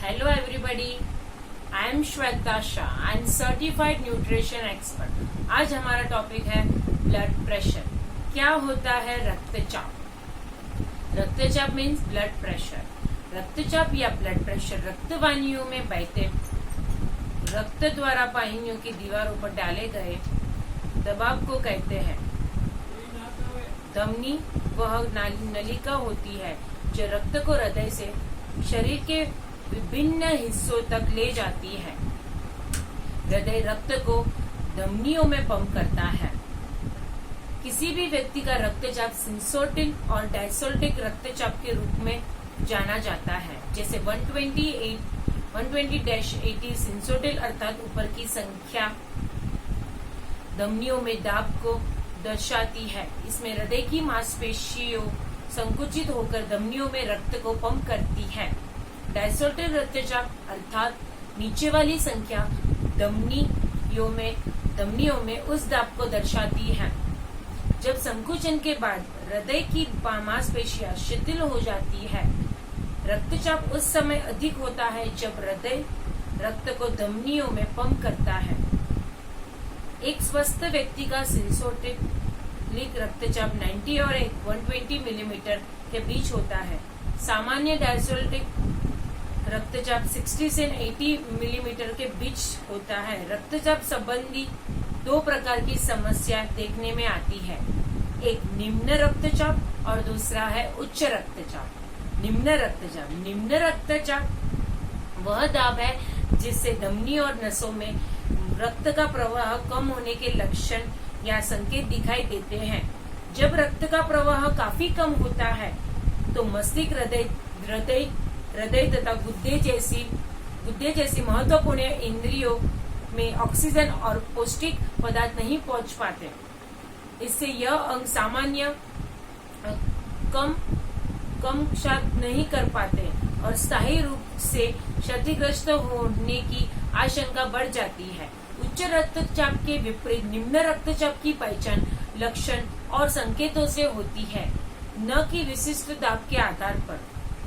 Hello everybody, I am Shweta Shah and certified nutrition expert. आज हमारा topic है blood pressure. क्या होता है रक्तचाप? रक्तचाप मीन्स ब्लड प्रेशर। रक्तचाप या ब्लड प्रेशर रक्तवाहिनियों में बहते रक्त द्वारा वाहिनियों की दीवारों पर डाले गए दबाव को कहते हैं। धमनी वह नलिका होती है जो रक्त को हृदय से शरीर के विभिन्न हिस्सों तक ले जाती है। हृदय रक्त को धमनियों में पंप करता है। किसी भी व्यक्ति का रक्तचाप सिंसोटिक और डायस्टोलिक रक्तचाप के रूप में जाना जाता है। जैसे 120/80 सिंसोटिल अर्थात ऊपर की संख्या धमनियों में दाब को दर्शाती है। इसमें हृदय की मांसपेशियों संकुचित होकर धमनियों में रक्त को पंप करती है। डायस्टोलिक रक्तचाप अर्थात नीचे वाली संख्या धमनियों में उस दाब को दर्शाती है। जब संकुचन के बाद हृदय की मांसपेशियां शिथिल हो जाती है। रक्तचाप उस समय अधिक होता है जब हृदय रक्त को धमनियों में पंप करता है। एक स्वस्थ व्यक्ति का सिंसोटिक रक्तचाप 90 और 120 मिलीमीटर के बीच होता है। सामान्य डायस्टोलिक रक्तचाप 60 से 80 मिलीमीटर के बीच होता है। रक्तचाप संबंधी दो प्रकार की समस्या देखने में आती है, एक निम्न रक्तचाप और दूसरा है उच्च रक्तचाप। निम्न रक्तचाप वह दाब है जिससे धमनी और नसों में रक्त का प्रवाह कम होने के लक्षण या संकेत दिखाई देते हैं। जब रक्त का प्रवाह काफी कम होता है तो मस्तिष्क, हृदय तथा गुर्दे जैसी महत्वपूर्ण इंद्रियों में ऑक्सीजन और पौष्टिक पदार्थ नहीं पहुंच पाते। इससे यह अंग सामान्य कम क्षत नहीं कर पाते और स्थायी रूप से क्षतिग्रस्त होने की आशंका बढ़ जाती है। उच्च रक्तचाप के विपरीत निम्न रक्तचाप की पहचान लक्षण और संकेतों से होती है, न कि विशिष्ट दाब के आधार पर।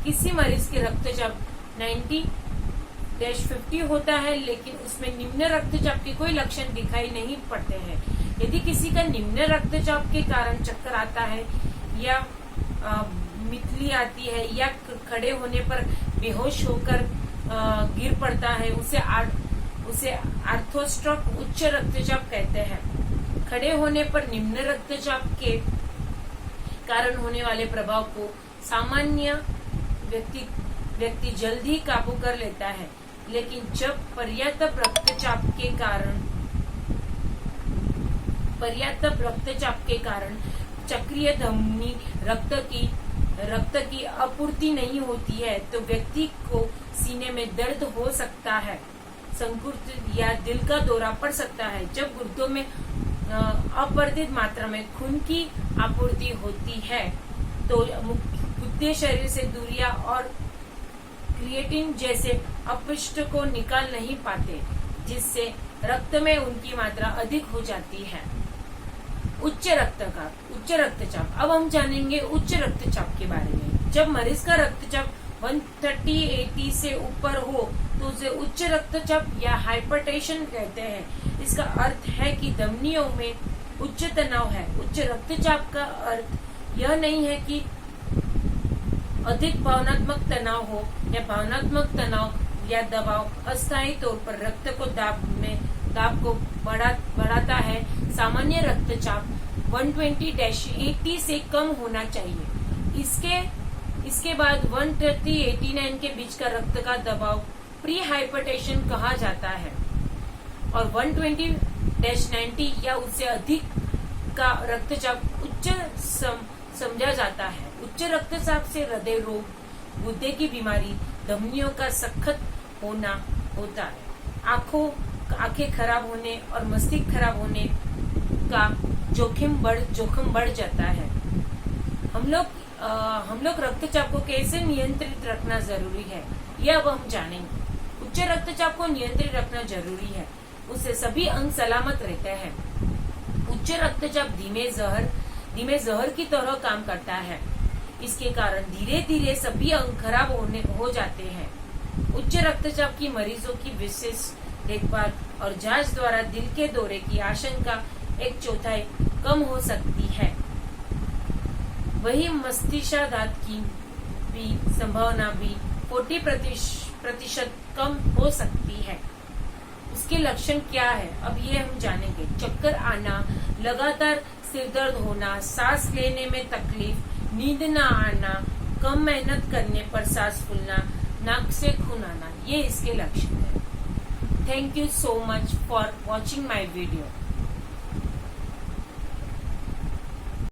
किसी मरीज के रक्तचाप 90/50 होता है, लेकिन उसमें निम्न रक्तचाप के कोई लक्षण दिखाई नहीं पड़ते हैं। यदि किसी का निम्न रक्तचाप के कारण चक्कर आता है या मितली आती है या खड़े होने पर बेहोश होकर गिर पड़ता है, उसे आर्थोस्ट्रोक उच्च रक्तचाप कहते हैं। खड़े होने पर निम्न रक्तचाप के कारण होने वाले प्रभाव को सामान्य व्यक्ति जल्द ही काबू कर लेता है, लेकिन जब पर्याप्त रक्तचाप के कारण चक्रीय धमनी रक्त की आपूर्ति नहीं होती है तो व्यक्ति को सीने में दर्द हो सकता है, संकुचित या दिल का दौरा पड़ सकता है। जब गुर्दों में अपर्याप्त मात्रा में खून की आपूर्ति होती है तो गुर्दे शरीर से यूरिया और क्रिएटिन जैसे अपशिष्ट को निकाल नहीं पाते, जिससे रक्त में उनकी मात्रा अधिक हो जाती है। उच्च रक्तचाप। अब हम जानेंगे उच्च रक्तचाप के बारे में। जब मरीज का रक्तचाप 130/80 से ऊपर हो तो उसे उच्च रक्तचाप या हाइपरटेंशन कहते हैं। इसका अर्थ है कि धमनियों में उच्च तनाव है। उच्च रक्तचाप का अर्थ यह नहीं है कि अधिक भावनात्मक तनाव हो या भावनात्मक तनाव या दबाव अस्थायी तौर पर रक्त को दाब को बढ़ाता है। सामान्य रक्तचाप 120/80 से कम होना चाहिए। इसके बाद 130-89 के बीच का रक्त का दबाव प्री हाइपरटेंशन कहा जाता है और 120/90 या उससे अधिक का रक्तचाप उच्च समझा जाता है। उच्च रक्तचाप से हृदय रोग, गुर्दे की बीमारी, धमनियों का सख्त होना होता है। आंखें खराब होने और मस्तिष्क खराब होने का जोखिम बढ़ जाता है। हम लोग रक्तचाप को कैसे नियंत्रित रखना जरूरी है, यह अब हम जानेंगे। उच्च रक्तचाप को नियंत्रित रखना जरूरी है, उससे सभी अंग सलामत रहते हैं। उच्च रक्तचाप धीमे जहर की तरह काम करता है। इसके कारण धीरे धीरे सभी अंग खराब हो जाते हैं। उच्च रक्तचाप की मरीजों की विशेष देखभाल और जांच द्वारा दिल के दौरे की आशंका 1/4 कम हो सकती है। वही मस्तिष्काघात की भी संभावना भी 40% कम हो सकती है। उसके लक्षण क्या है, अब ये हम जानेंगे। चक्कर आना, लगातार सिर दर्द होना, सांस लेने में तकलीफ, नींद न आना, कम मेहनत करने पर सांस फूलना, नाक से खून आना, ये इसके लक्षण है। Thank you so much for watching my video.